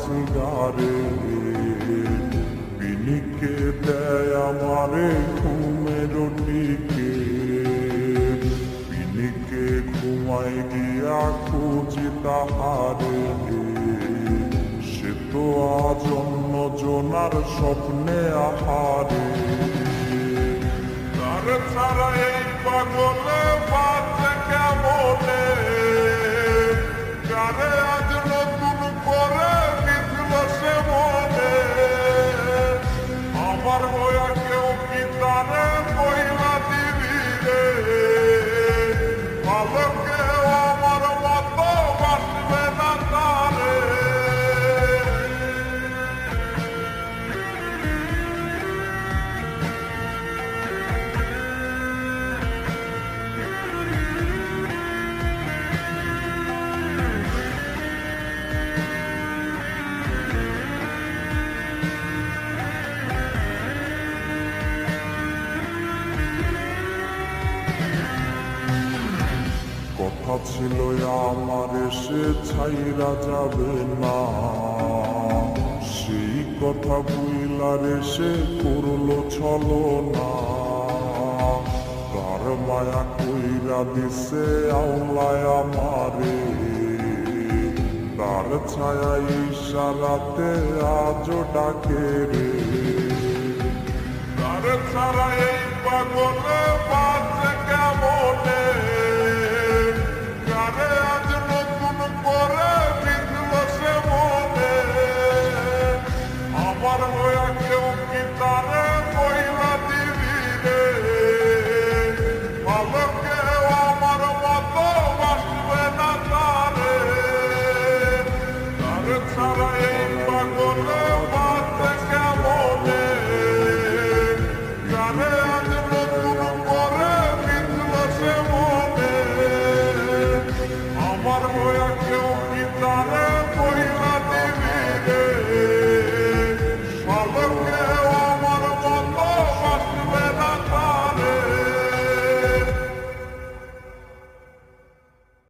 Cigarette, বিনিকে দেয় আমারে ঘুমের টিকেট। বিনিকে ঘুমাই গিয়া খুঁজি তাহারে, সে তো আজ অন্য জনার স্বপ্নে আহারে। তার ছাড়া এই পাগলে বাঁচে কেমনে, কারে আজ নতুন করে দিছিল সে মনে। আমার হইয়া কেউ কি তারে কইলা দিবি রে, ভালো কেউ আমার মতো বাঁচবে না তারে। কথা ছিল আমার সে ছাইরা যাবে না, সেই কথা বুইলারে সে করলো ছলনা। তার মায়া কইরা দিছে আওলায় আমারে, তার ছায়া ইশারাতে আজও ডাকে রে। তার ছাড়া এই পাগলে